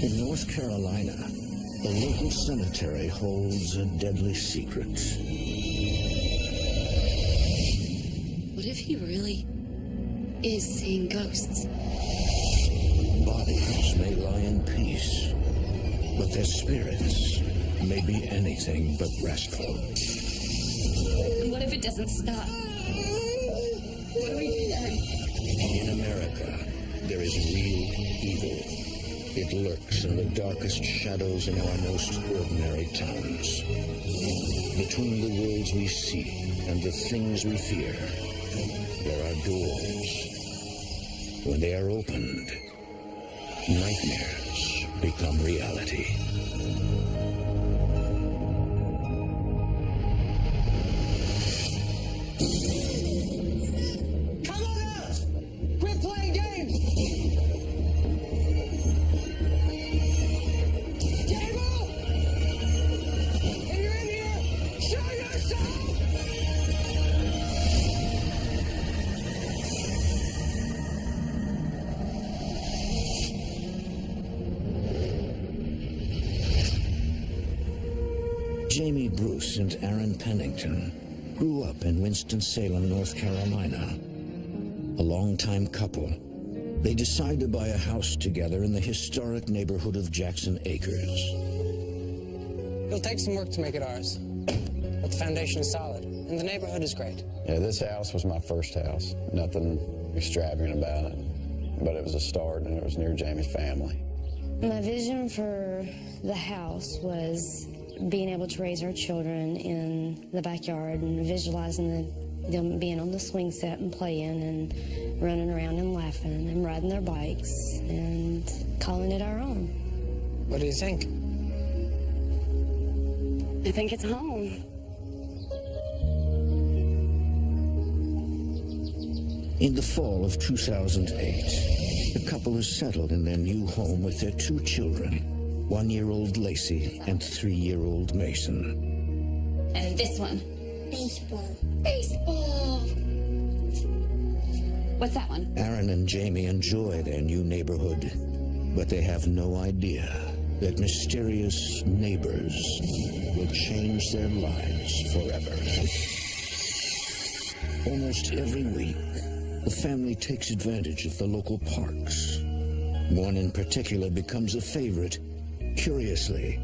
In North Carolina, a local cemetery holds a deadly secret. What if he really is seeing ghosts? Bodies may lie in peace, but their spirits may be anything but restful. And what if it doesn't stop? What do we do then? In America, there is real evil. It lurks in the darkest shadows in our most ordinary towns. Between the worlds we see and the things we fear, there are doors. When they are opened, nightmares become reality. Come on out! Quit playing games! Diego! If you're in here, show yourself! Jamie Bruce and Aaron Pennington grew up in Winston-Salem, North Carolina. A longtime couple, they decide to buy a house together in the historic neighborhood of Jackson Acres. It'll take some work to make it ours, but the foundation is solid, and the neighborhood is great. Yeah, this house was my first house. Nothing extravagant about it, but it was a start, and it was near Jamie's family. My vision for the house was being able to raise our children in the backyard and visualizing them being on the swing set and playing and running around and laughing and riding their bikes and calling it our own. What do you think? I think it's home. In the fall of 2008, the couple is settled in their new home with their two children, 1-year-old Lacey and 3-year-old Mason. And this one. Baseball. Baseball! What's that one? Aaron and Jamie enjoy their new neighborhood, but they have no idea that mysterious neighbors will change their lives forever. Almost every week, the family takes advantage of the local parks. One in particular becomes a favorite. Curiously,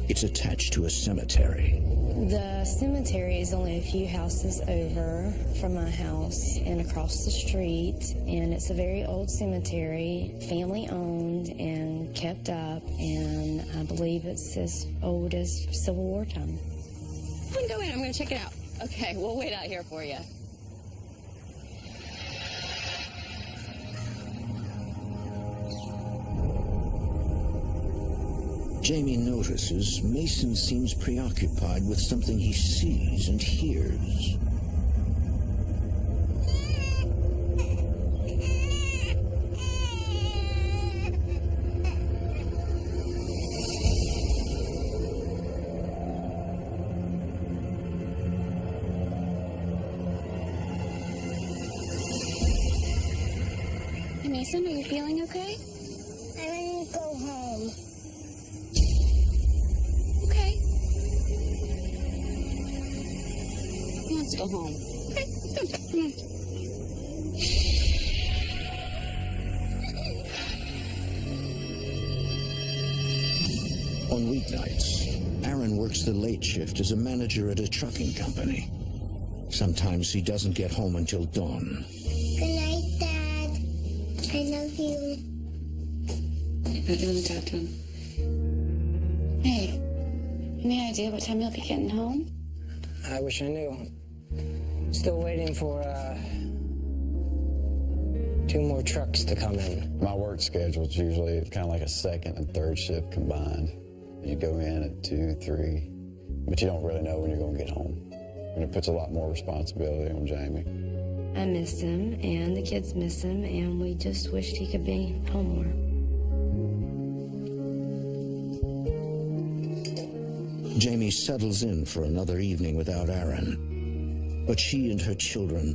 it's attached to a cemetery. The cemetery is only a few houses over from my house and across the street, and it's a very old cemetery, family owned and kept up, and I believe it's as old as Civil War time. I'm gonna go in, I'm gonna check it out. Okay, we'll wait out here for you. Jamie notices Mason seems preoccupied with something he sees and hears. Hey, Mason, are you feeling okay? I want to go home. Okay. He wants to go home. Okay, come on. On weeknights, Aaron works the late shift as a manager at a trucking company. Sometimes he doesn't get home until dawn. Good night, Dad. I love you. You want to talk to him? Hey, any idea what time you'll be getting home? I wish I knew. Still waiting for, 2 more trucks to come in. My work schedule is usually kind of like a second and third shift combined. You go in at 2, 3, but you don't really know when you're going to get home. And it puts a lot more responsibility on Jamie. I miss him, and the kids miss him, and we just wished he could be home more. Jamie settles in for another evening without Aaron, but she and her children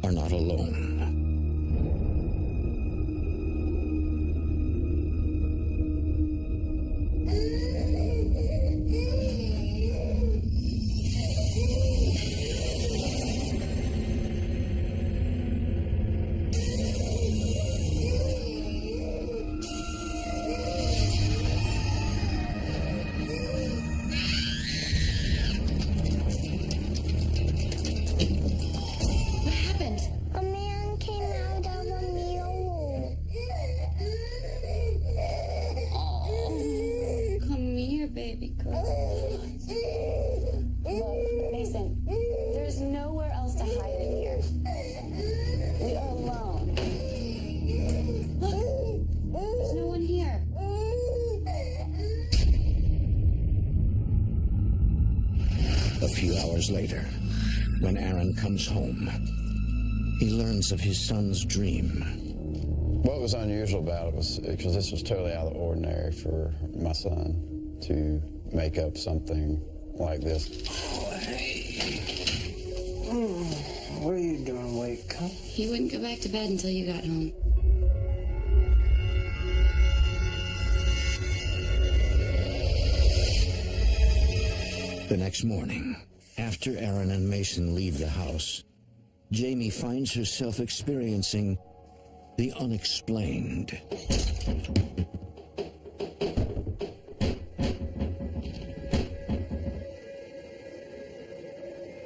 are not alone. years later, when Aaron comes home, he learns of his son's dream. What was unusual about it was because this was totally out of the ordinary for my son to make up something like this. What are you doing, awake, huh? He wouldn't go back to bed until you got home. The next morning, after Aaron and Mason leave the house, Jamie finds herself experiencing the unexplained.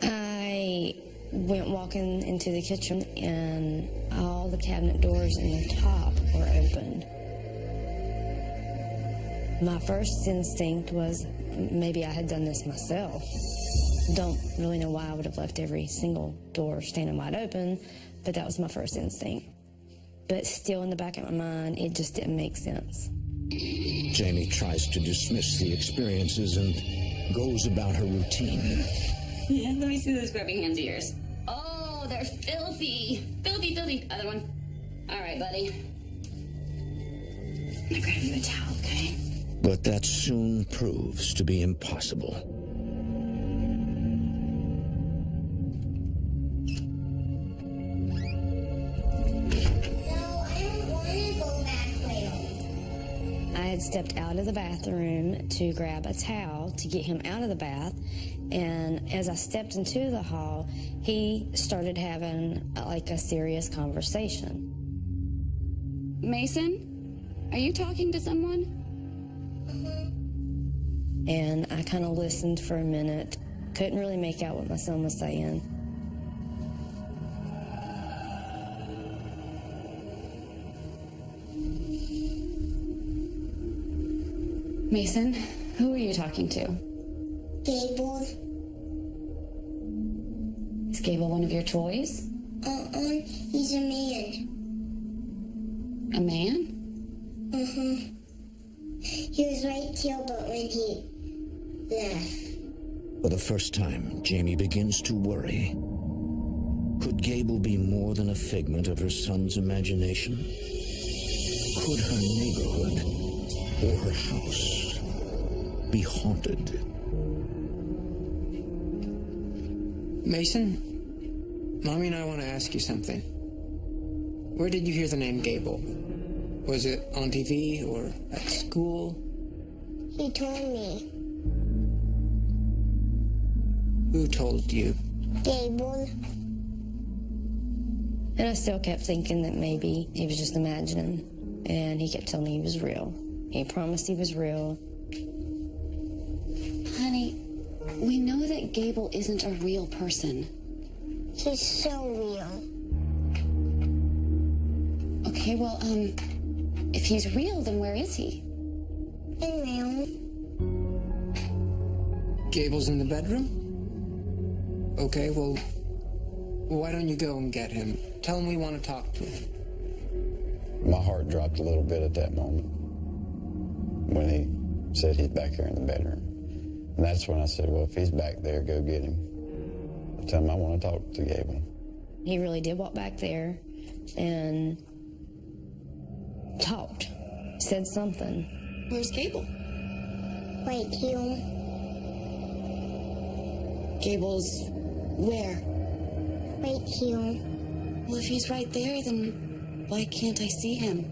I went walking into the kitchen and all the cabinet doors in the top were open. My first instinct was maybe I had done this myself. Don't really know why I would have left every single door standing wide open, but that was my first instinct. But still in the back of my mind, it just didn't make sense. Jamie tries to dismiss the experiences and goes about her routine. Yeah, let me see those grubby hands of yours. Oh, they're filthy. Filthy, filthy. Other one. All right, buddy. I'm gonna grab you a towel, okay? But that soon proves to be impossible. I had stepped out of the bathroom to grab a towel to get him out of the bath, and as I stepped into the hall, he started having like a serious conversation. Mason, are you talking to someone? And I kind of listened for a minute, couldn't really make out what my son was saying. Mason, who are you talking to? Gable. Is Gable one of your toys? He's a man. A man? He was right here, but when he left. For the first time, Jamie begins to worry. Could Gable be more than a figment of her son's imagination? Could her neighborhood or her house be haunted? Mason, Mommy and I want to ask you something. Where did you hear the name Gable? Was it on TV or at school? He told me. Who told you? Gable. And I still kept thinking that maybe he was just imagining, and he kept telling me he was real. He promised he was real. Honey, we know that Gable isn't a real person. He's so real. Okay, well, if he's real, then where is he? In room. Gable's in the bedroom? Okay, well, why don't you go and get him? Tell him we want to talk to him. My heart dropped a little bit at that moment when he said he's back here in the bedroom. And that's when I said, well, if he's back there, go get him. Tell him I want to talk to Gable. He really did walk back there and talked, said something. Where's Gable? Right here. Gable's where? Right here. Well, if he's right there, then why can't I see him?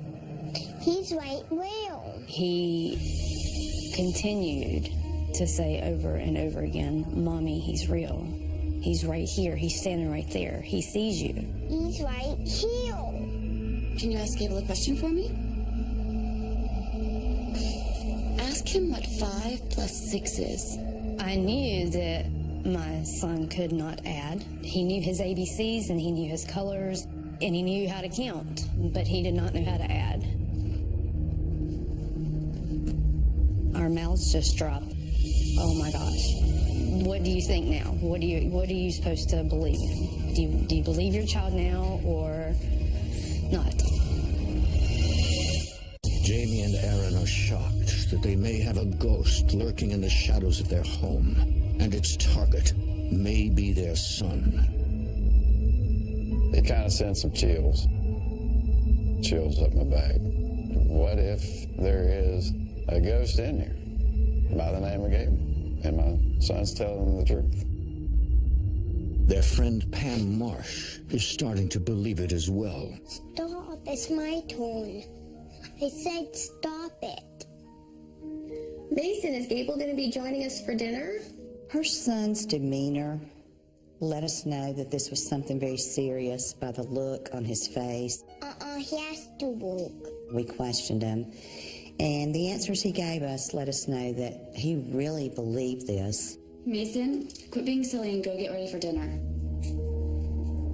He's right where? He continued to say over and over again, Mommy, he's real. He's right here. He's standing right there. He sees you. He's right here. Can you ask Gable a question for me? Ask him what 5 plus 6 is. I knew that my son could not add. He knew his ABCs and he knew his colors and he knew how to count, but he did not know how to add. Our mouths just dropped. Oh my gosh. What do you think now? What are you supposed to believe? Do you believe your child now or not? Jamie and Aaron are shocked that they may have a ghost lurking in the shadows of their home. and its target may be their son. It kind of sent some chills up my back. What if there is a ghost in here by the name of Gable, and my son's telling them the truth? Their friend Pam Marsh is starting to believe it as well. Stop, it's my turn. I said stop it. Mason, is Gable going to be joining us for dinner? Her son's demeanor let us know that this was something very serious by the look on his face. He has to work. We questioned him, and the answers he gave us let us know that he really believed this. Mason, quit being silly and go get ready for dinner.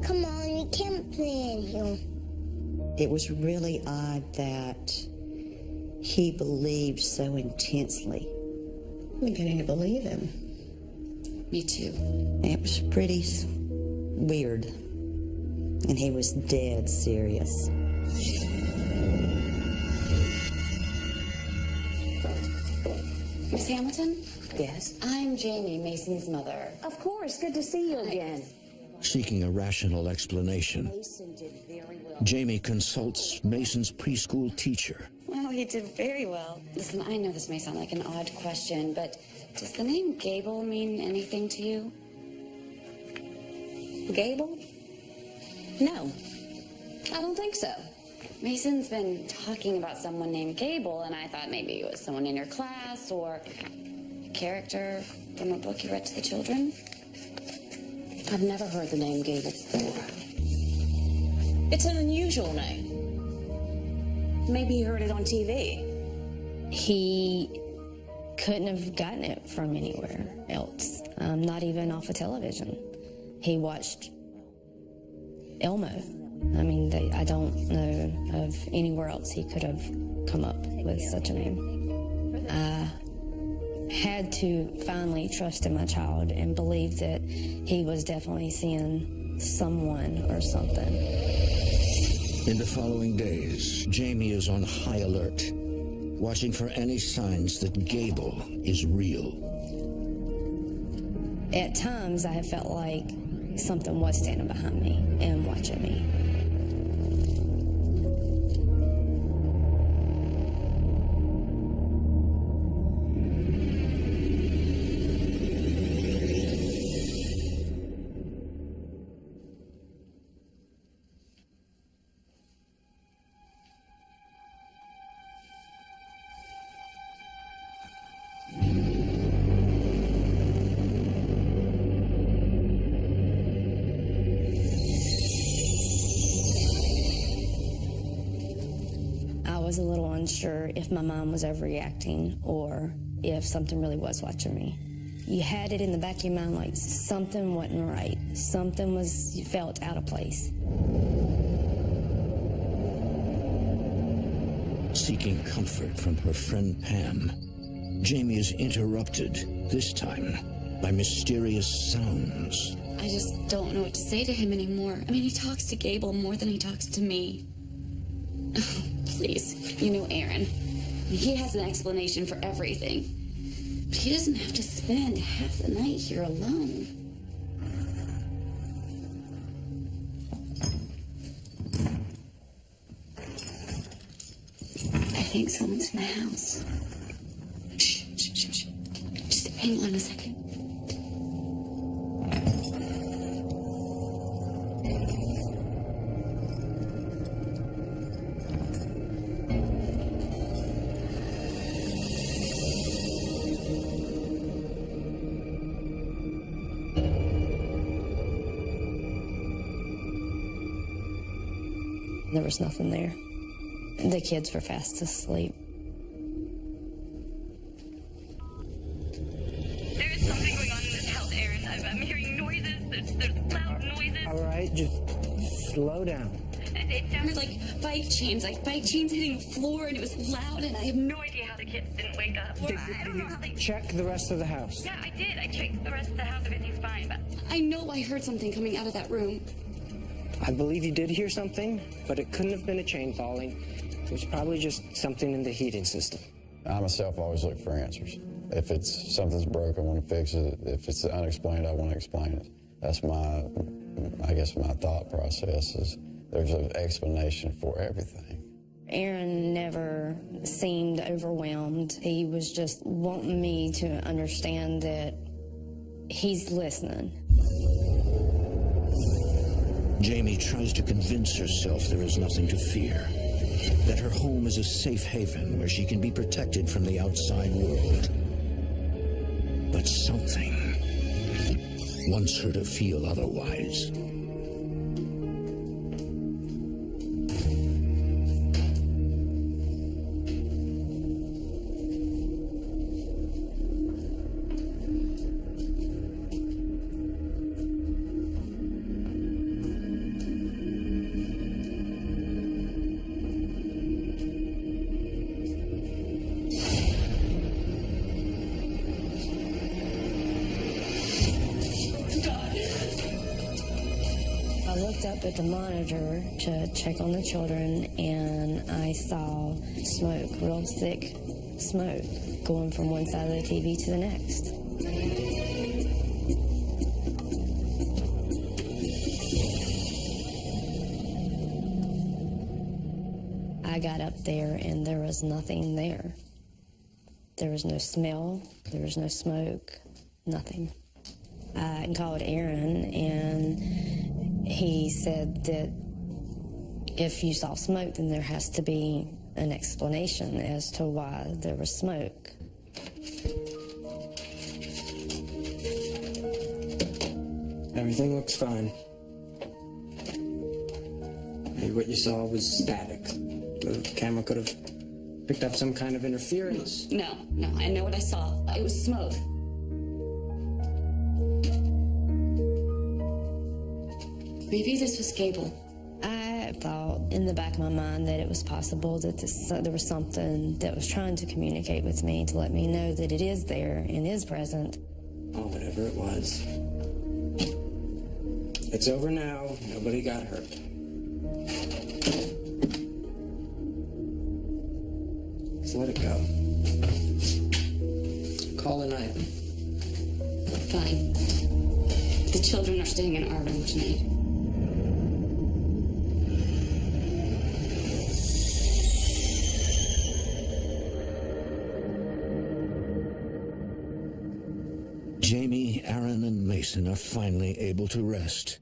Come on, we can't play in here. It was really odd that he believed so intensely. I'm beginning to believe him. Me too. It was pretty weird, and he was dead serious. Miss Hamilton? Yes? I'm Jamie, Mason's mother. Of course, good to see you again. Seeking a rational explanation, Mason did very well. Jamie consults Mason's preschool teacher. Well, he did very well. Listen, I know this may sound like an odd question, but does the name Gable mean anything to you? Gable? No, I don't think so. Mason's been talking about someone named Gable, and I thought maybe it was someone in your class or a character from a book you read to the children. I've never heard the name Gable before. It's an unusual name. Maybe you heard it on TV. He couldn't have gotten it from anywhere else, not even off of television. He watched Elmo. I mean, I don't know of anywhere else he could have come up with such a name. I had to finally trust in my child and believe that he was definitely seeing someone or something. In the following days, Jamie is on high alert, watching for any signs that Gable is real. At times, I have felt like something was standing behind me and watching me. I was a little unsure if my mom was overreacting or if something really was watching me. You had it in the back of your mind like something wasn't right. Something was, you felt out of place. Seeking comfort from her friend Pam, Jamie is interrupted, this time, by mysterious sounds. I just don't know what to say to him anymore. I mean, he talks to Gable more than he talks to me. Please, you know Aaron. He has an explanation for everything. But he doesn't have to spend half the night here alone. I think someone's in the house. Shh, shh, shh, shh. Just hang on a second. There was nothing there. The kids were fast asleep. There is something going on in this house, Aaron. I'm hearing noises. There's loud noises. All right, just slow down. It sounded Like bike chains hitting the floor, and it was loud, and I have no idea how the kids didn't wake up. I don't know how they... Check the rest of the house. Yeah, I did. I checked the rest of the house. Everything's fine, but... I know I heard something coming out of that room. I believe you did hear something, but it couldn't have been a chain falling. It was probably just something in the heating system. I myself always look for answers. If it's something's broke, I want to fix it. If it's unexplained, I want to explain it. That's my, I guess, my thought process is there's an explanation for everything. Aaron never seemed overwhelmed. He was just wanting me to understand that he's listening. Jamie tries to convince herself there is nothing to fear, that her home is a safe haven where she can be protected from the outside world. But something wants her to feel otherwise. I looked up at the monitor to check on the children, and I saw smoke, real thick smoke, going from one side of the TV to the next. I got up there, and there was nothing there. There was no smell, there was no smoke, nothing. I called Aaron, and he said that if you saw smoke, then there has to be an explanation as to why there was smoke. Everything looks fine. Maybe what you saw was static. The camera could have picked up some kind of interference. No, I know what I saw. It was smoke. Maybe this was Gable. I thought in the back of my mind that it was possible that there was something that was trying to communicate with me to let me know that it is there and is present. Oh, whatever it was. It's over now. Nobody got hurt. Just let it go. Call a night. Fine. The children are staying in our room tonight. Jamie, Aaron, and Mason are finally able to rest.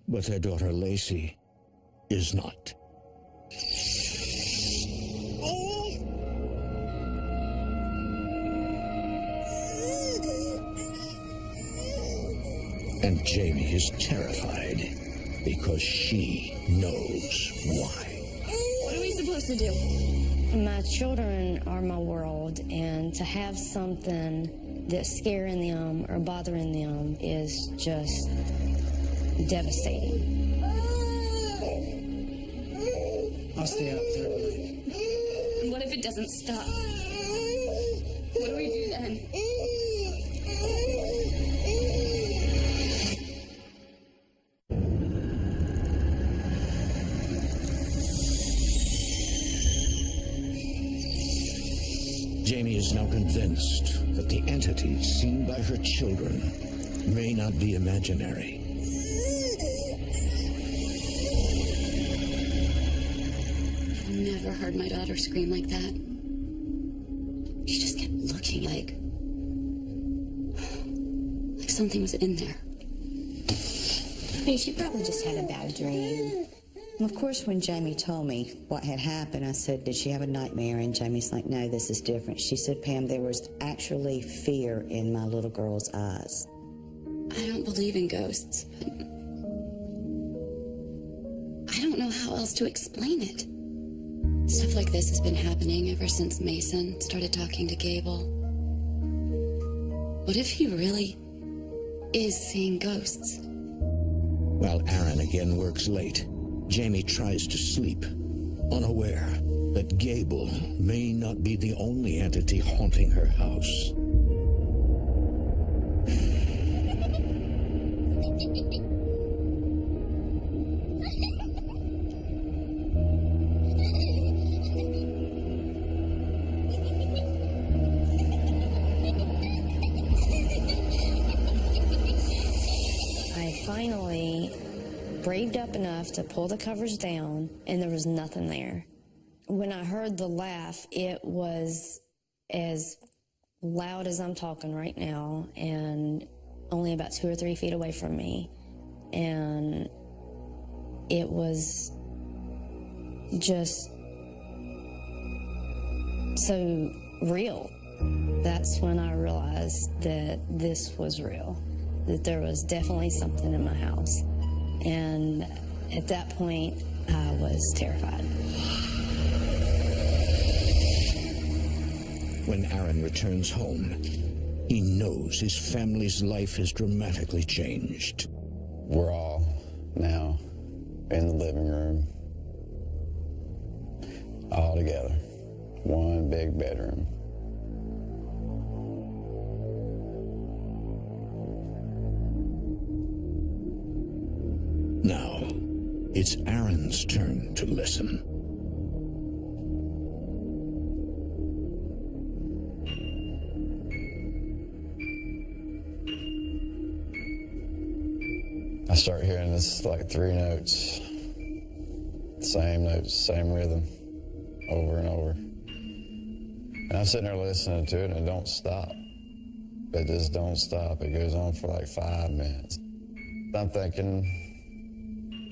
But their daughter Lacey is not. And Jamie is terrified because she knows why. What are we supposed to do? My children are my world, and to have something that's scaring them or bothering them is just devastating. I'll stay out there tonight. What if it doesn't stop? What do we do then? Jamie is now convinced that the entity seen by her children may not be imaginary. I've never heard my daughter scream like that. She just kept looking like something was in there. I mean, she probably just had a bad dream. Of course, when Jamie told me what had happened, I said, did she have a nightmare? And Jamie's like, no, this is different. She said, Pam, there was actually fear in my little girl's eyes. I don't believe in ghosts, but I don't know how else to explain it. Stuff like this has been happening ever since Mason started talking to Gable. What if he really is seeing ghosts? While Aaron again works late, Jamie tries to sleep, unaware that Gable may not be the only entity haunting her house. braved up enough to pull the covers down, and there was nothing there. When I heard the laugh, it was as loud as I'm talking right now, and only about 2 or 3 feet away from me. And it was just so real. That's when I realized that this was real, that there was definitely something in my house. And at that point, I was terrified. When Aaron returns home, he knows his family's life has dramatically changed. We're all now in the living room, all together, one big bedroom. Now, it's Aaron's turn to listen. I start hearing this like 3 notes, same rhythm, over and over. And I'm sitting there listening to it, and it don't stop. It just don't stop. It goes on for like 5 minutes. I'm thinking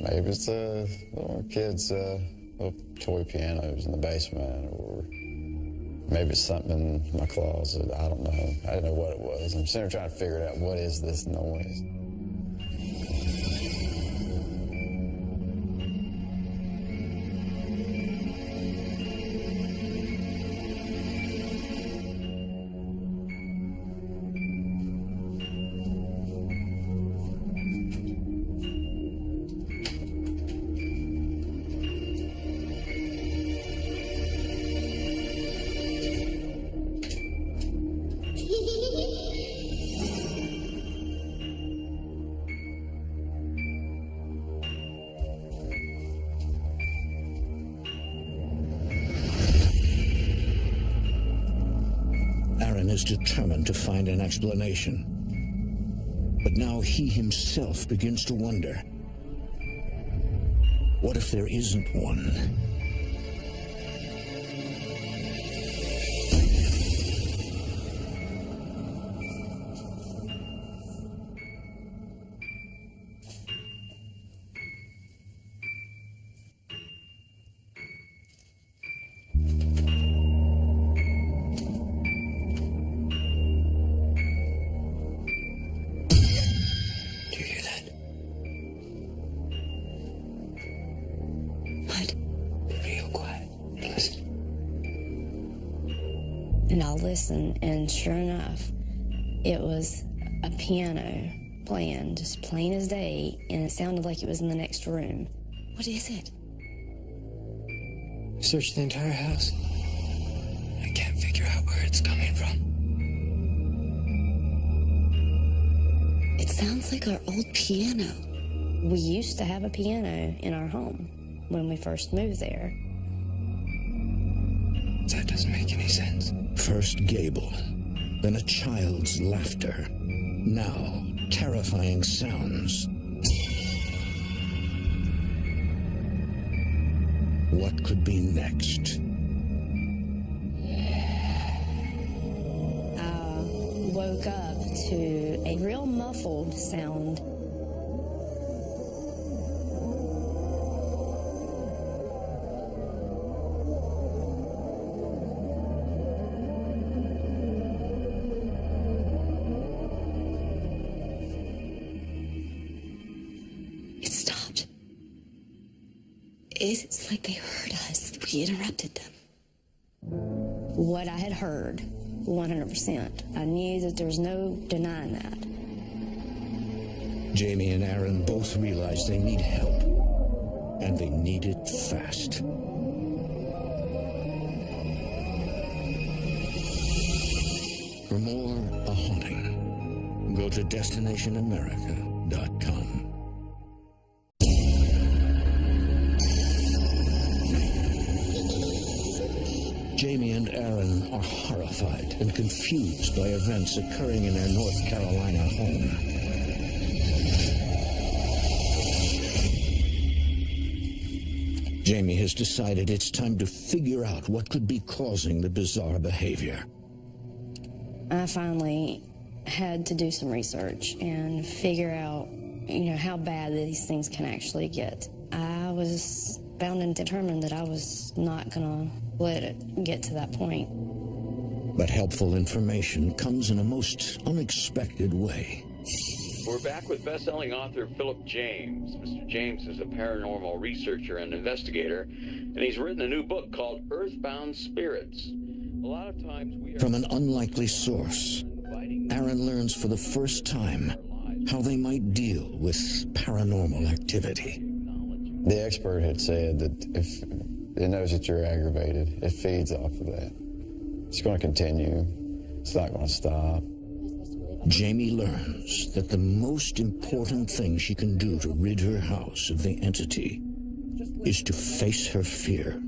maybe it's the little kids' little toy pianos in the basement, or maybe it's something in my closet. I don't know. I didn't know what it was. I'm sitting there trying to figure out what is this noise. Aaron is determined to find an explanation. But now he himself begins to wonder, what if there isn't one? And I listened, and sure enough, it was a piano playing, just plain as day, and it sounded like it was in the next room. What is it? Searched the entire house. I can't figure out where it's coming from. It sounds like our old piano. We used to have a piano in our home when we first moved there. That doesn't make any sense. First Gable, then a child's laughter, now terrifying sounds. What could be next? I woke up to a real muffled sound. It's like they heard us. We interrupted them. What I had heard, 100%. I knew that there was no denying that. Jamie and Aaron both realize they need help, and they need it fast. For more A Haunting, go to DestinationAmerica.com. Jamie and Aaron are horrified and confused by events occurring in their North Carolina home. Jamie has decided it's time to figure out what could be causing the bizarre behavior. I finally had to do some research and figure out, how bad these things can actually get. I was bound and determined that I was not going to let it get to that point. But helpful information comes in a most unexpected way. We're back with best-selling author Philip James. Mr. James is a paranormal researcher and investigator, and he's written a new book called Earthbound Spirits. A lot of times we are... From an unlikely source, Aaron learns for the first time how they might deal with paranormal activity. The expert had said that if it knows that you're aggravated, it feeds off of that. It's going to continue. It's not going to stop. Jamie learns that the most important thing she can do to rid her house of the entity is to face her fear.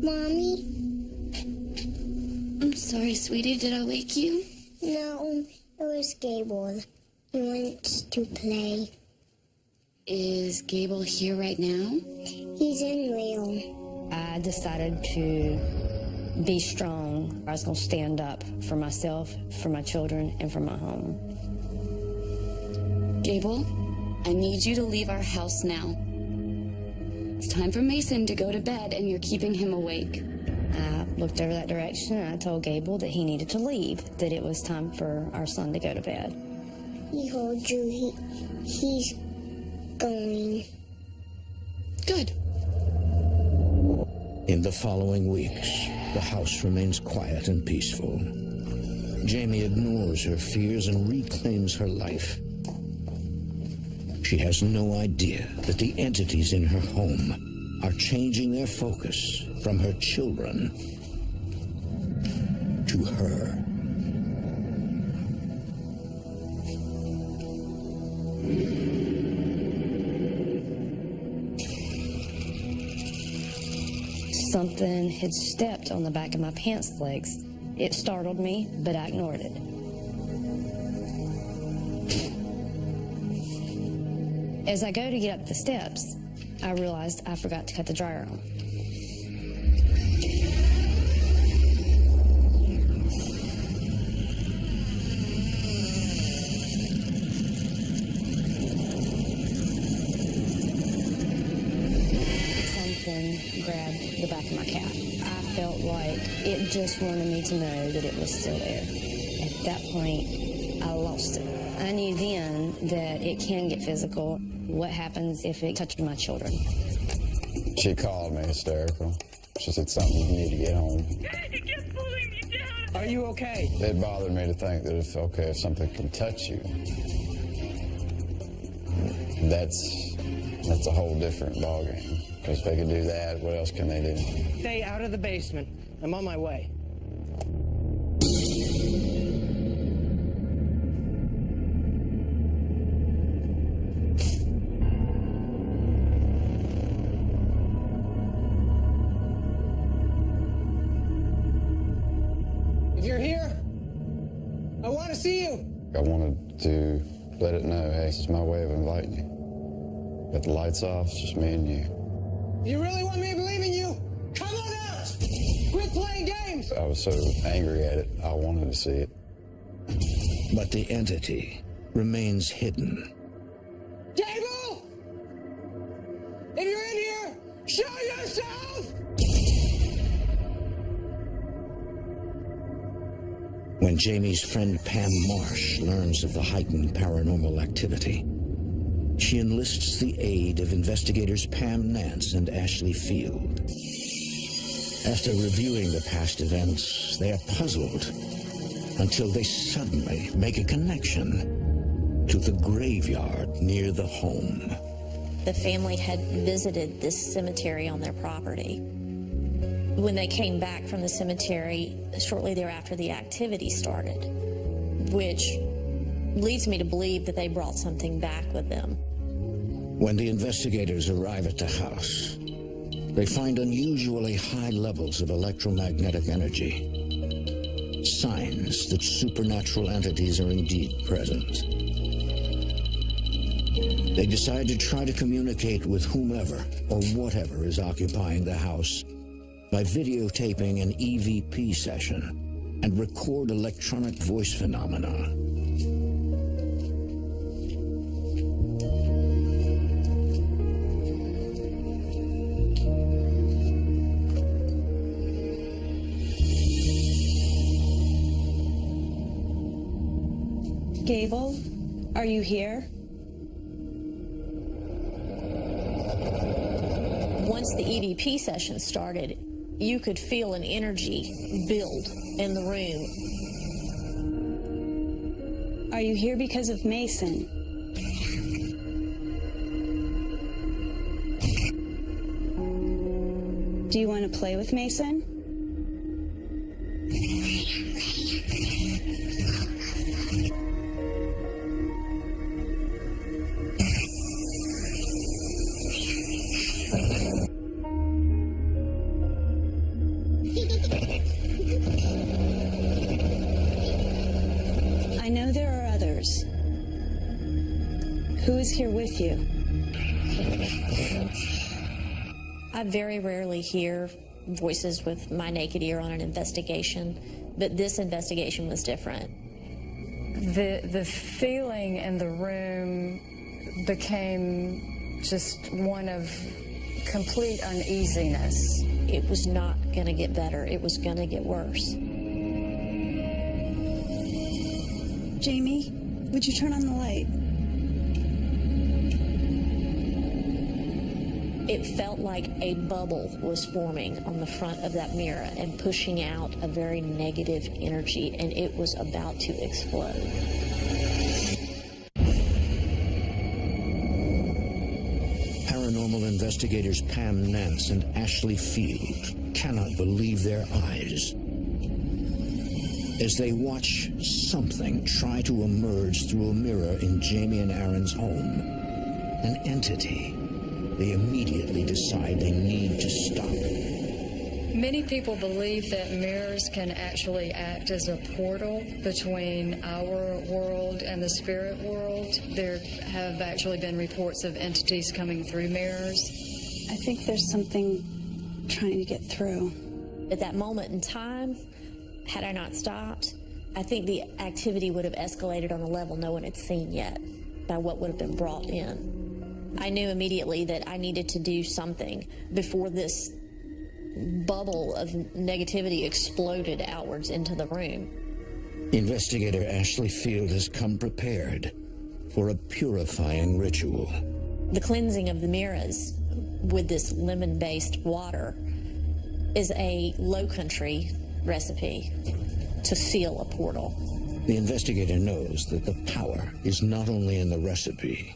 Mommy? I'm sorry, sweetie. Did I wake you? No, it was Gable. He wants to play. Is Gable here right now? He's in Rio. I decided to be strong. I was going to stand up for myself, for my children, and for my home. Gable, I need you to leave our house now. It's time for Mason to go to bed, and you're keeping him awake. I looked over that direction, and I told Gable that he needed to leave, that it was time for our son to go to bed. He told you he's going. Good. In the following weeks, the house remains quiet and peaceful. Jamie ignores her fears and reclaims her life. She has no idea that the entities in her home are changing their focus from her children to her. Something had stepped on the back of my pants legs. It startled me, but I ignored it. As I go to get up the steps, I realized I forgot to cut the dryer on. Something grabbed the back of my calf. I felt like it just wanted me to know that it was still there. At that point, I lost it. I knew then that it can get physical. What happens if it touches my children? She called me hysterical. She said, something, you need to get home. It kept pulling me down. Are you okay? It bothered me to think that if something can touch you, that's a whole different ballgame. Because if they can do that, what else can they do? Stay out of the basement. I'm on my way. If you're here, I want to see you. I wanted to let it know, hey, this is my way of inviting you. Got the lights off, it's just me and you. You really want me to believe in you? Come on out! Quit playing games! I was so angry at it, I wanted to see it. But the entity remains hidden. Gable! If you're in here, show yourself! When Jamie's friend Pam Marsh learns of the heightened paranormal activity, she enlists the aid of investigators Pam Nance and Ashley Field. After reviewing the past events, they are puzzled until they suddenly make a connection to the graveyard near the home. The family had visited this cemetery on their property. When they came back from the cemetery, shortly thereafter, the activity started, which leads me to believe that they brought something back with them. When the investigators arrive at the house, they find unusually high levels of electromagnetic energy, signs that supernatural entities are indeed present. They decide to try to communicate with whomever or whatever is occupying the house by videotaping an EVP session and record electronic voice phenomena. Gable, are you here? Once the EVP session started, you could feel an energy build in the room. Are you here because of Mason? Do you want to play with Mason? I know there are others. Who is here with you? I very rarely hear voices with my naked ear on an investigation, but this investigation was different. The feeling in the room became just one of complete uneasiness. It was not going to get better. It was going to get worse. Jamie, would you turn on the light? It felt like a bubble was forming on the front of that mirror and pushing out a very negative energy, and it was about to explode. Paranormal investigators Pam Nance and Ashley Field cannot believe their eyes as they watch something try to emerge through a mirror in Jamie and Aaron's home. An entity. They immediately decide they need to stop. Many people believe that mirrors can actually act as a portal between our world and the spirit world. There have actually been reports of entities coming through mirrors. I think there's something trying to get through. At that moment in time, had I not stopped, I think the activity would have escalated on a level no one had seen yet by what would have been brought in. I knew immediately that I needed to do something before this bubble of negativity exploded outwards into the room. Investigator Ashley Field has come prepared for a purifying ritual. The cleansing of the mirrors with this lemon-based water is a Low Country recipe to seal a portal. The investigator knows that the power is not only in the recipe.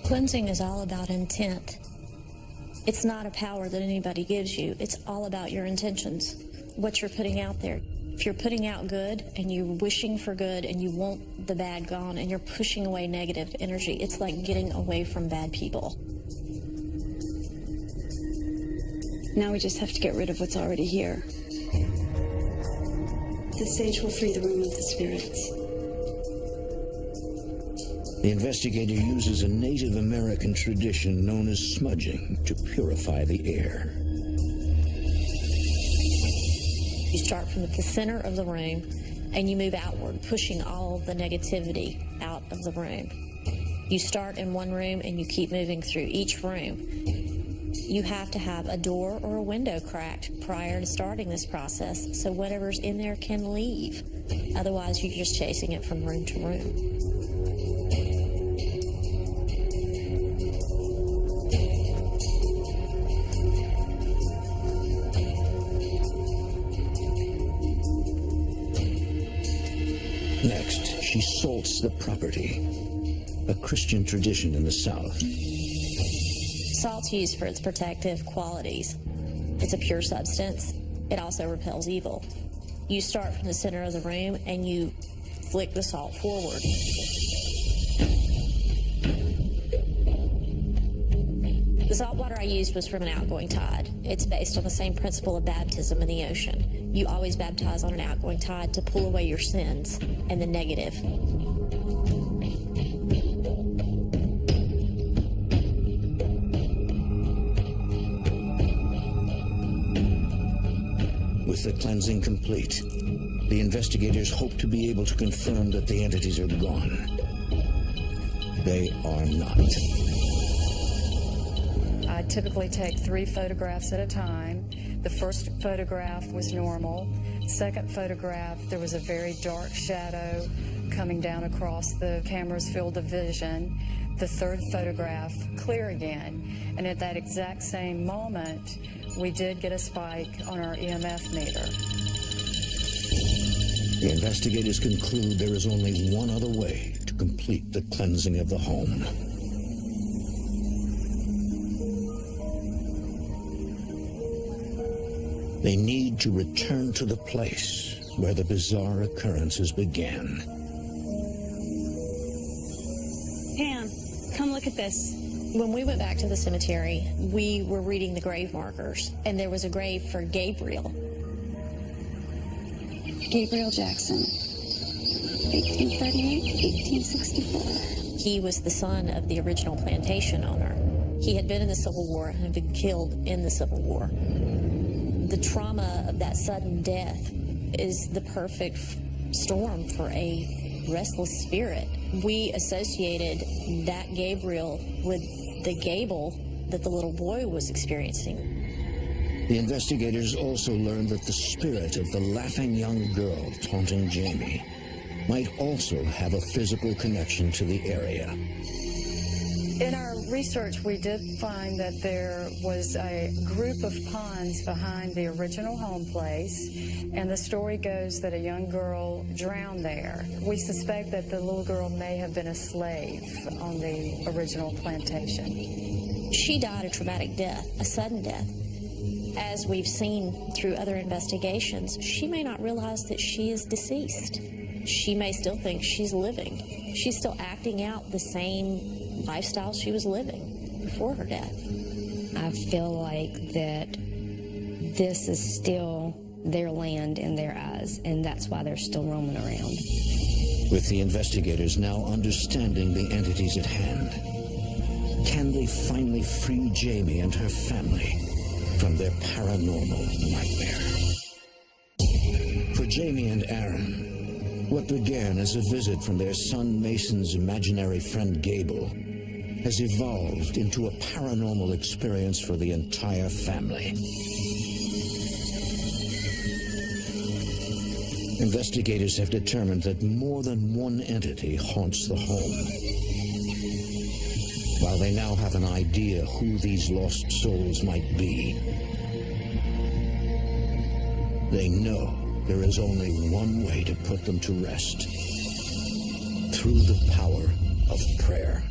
Cleansing is all about intent. It's not a power that anybody gives you. It's all about your intentions, what you're putting out there. If you're putting out good and you're wishing for good and you want the bad gone and you're pushing away negative energy, it's like getting away from bad people. Now we just have to get rid of what's already here. The sage will free the room of the spirits. The investigator uses a Native American tradition known as smudging to purify the air. You start from the center of the room and you move outward, pushing all the negativity out of the room. You start in one room and you keep moving through each room. You have to have a door or a window cracked prior to starting this process so whatever's in there can leave. Otherwise, you're just chasing it from room to room. Next, she salts the property, a Christian tradition in the South. Salt's used for its protective qualities. It's a pure substance. It also repels evil. You start from the center of the room and you flick the salt forward. The salt water I used was from an outgoing tide. It's based on the same principle of baptism in the ocean. You always baptize on an outgoing tide to pull away your sins and the negative. With the cleansing complete, the investigators hope to be able to confirm that the entities are gone. They are not. I typically take 3 photographs at a time. The first photograph was normal. Second photograph, there was a very dark shadow coming down across the camera's field of vision. The third photograph, clear again. And at that exact same moment, we did get a spike on our EMF meter. The investigators conclude there is only one other way to complete the cleansing of the home. They need to return to the place where the bizarre occurrences began. Pam, come look at this. When we went back to the cemetery, we were reading the grave markers, and there was a grave for Gabriel. Gabriel Jackson, 1838, 1864. He was the son of the original plantation owner. He had been in the Civil War and had been killed in the Civil War. The trauma of that sudden death is the perfect storm for a restless spirit. We associated that Gabriel with the Gable that the little boy was experiencing. The investigators also learned that the spirit of the laughing young girl taunting Jamie might also have a physical connection to the area. In our research, we did find that there was a group of ponds behind the original home place, and the story goes that a young girl drowned there. We suspect that the little girl may have been a slave on the original plantation. She died a traumatic death, a sudden death. As we've seen through other investigations, she may not realize that she is deceased. She may still think she's living. She's still acting out the same lifestyle she was living before her death. I feel like that this is still their land in their eyes, and that's why they're still roaming around. With the investigators now understanding the entities at hand, can they finally free Jamie and her family from their paranormal nightmare? For Jamie and Aaron, what began as a visit from their son Mason's imaginary friend Gable has evolved into a paranormal experience for the entire family. Investigators have determined that more than one entity haunts the home. While they now have an idea who these lost souls might be, they know there is only one way to put them to rest: through the power of prayer.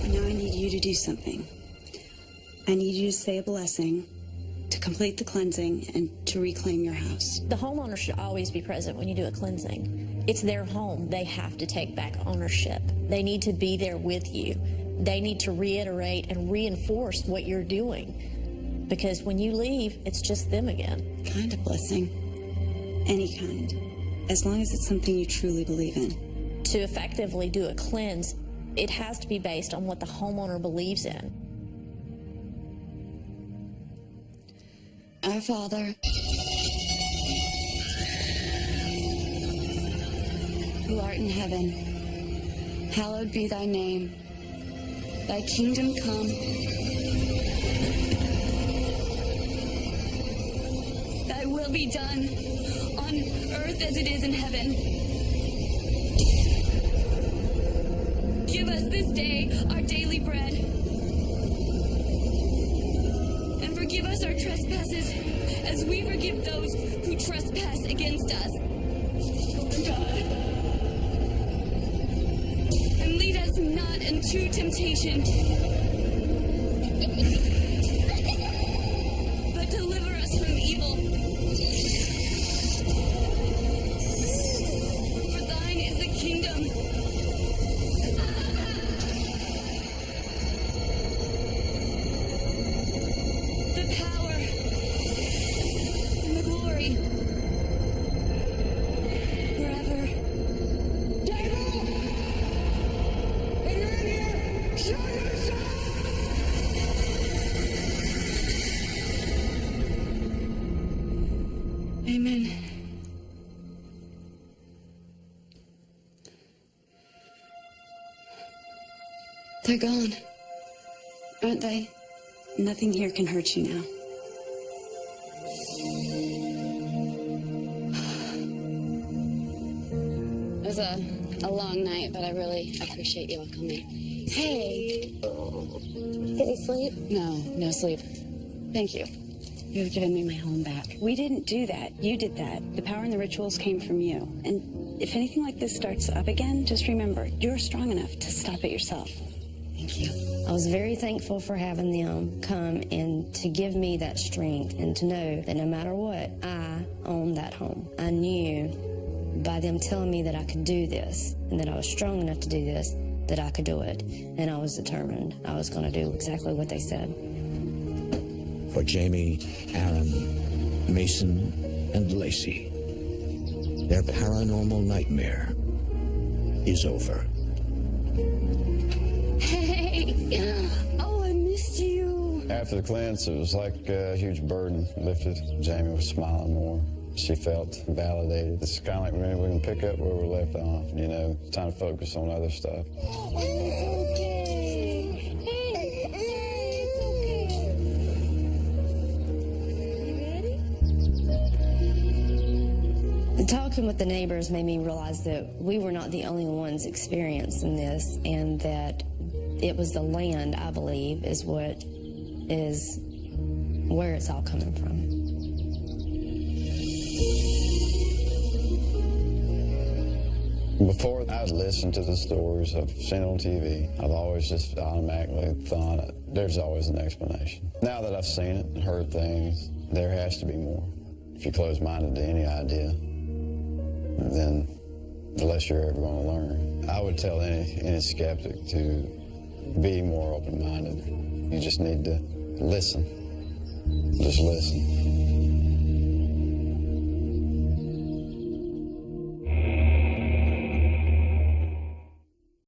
Now I need you to do something. I need you to say a blessing to complete the cleansing and to reclaim your house. The homeowner should always be present when you do a cleansing. It's their home. They have to take back ownership. They need to be there with you. They need to reiterate and reinforce what you're doing. Because when you leave, it's just them again. Kind of blessing. Any kind. As long as it's something you truly believe in. To effectively do a cleanse, it has to be based on what the homeowner believes in. Our Father, who art in heaven, hallowed be thy name. Thy kingdom come. Thy will be done on earth as it is in heaven. Give us this day our daily bread. And forgive us our trespasses as we forgive those who trespass against us. God. And lead us not into temptation, but deliver us from evil. For thine is the kingdom, the power, and the glory, forever. They're gone, aren't they? Nothing here can hurt you now. It was a long night, but I really appreciate you welcoming me. Hey. Did he sleep? No sleep. Thank you. You've given me my home back. We didn't do that. You did that. The power and the rituals came from you. And if anything like this starts up again, just remember, you're strong enough to stop it yourself. Thank you. I was very thankful for having them come and to give me that strength and to know that no matter what, I own that home. I knew by them telling me that I could do this and that I was strong enough to do this, that I could do it. And I was determined. I was going to do exactly what they said. For Jamie, Aaron, Mason, and Lacey, their paranormal nightmare is over. Hey. Oh, I missed you. After the cleanse, it was like a huge burden lifted. Jamie was smiling more. She felt validated. It's kind of like maybe we can pick up where we left off. You know, it's time to focus on other stuff. Talking with the neighbors made me realize that we were not the only ones experiencing this, and that it was the land, I believe, is where it's all coming from. Before I'd listened to the stories I've seen on TV, I've always just automatically thought there's always an explanation. Now that I've seen it and heard things, there has to be more. If you're closed-minded to any idea, then the less you're ever going to learn. I would tell any skeptic to be more open-minded. You just need to listen. Just listen.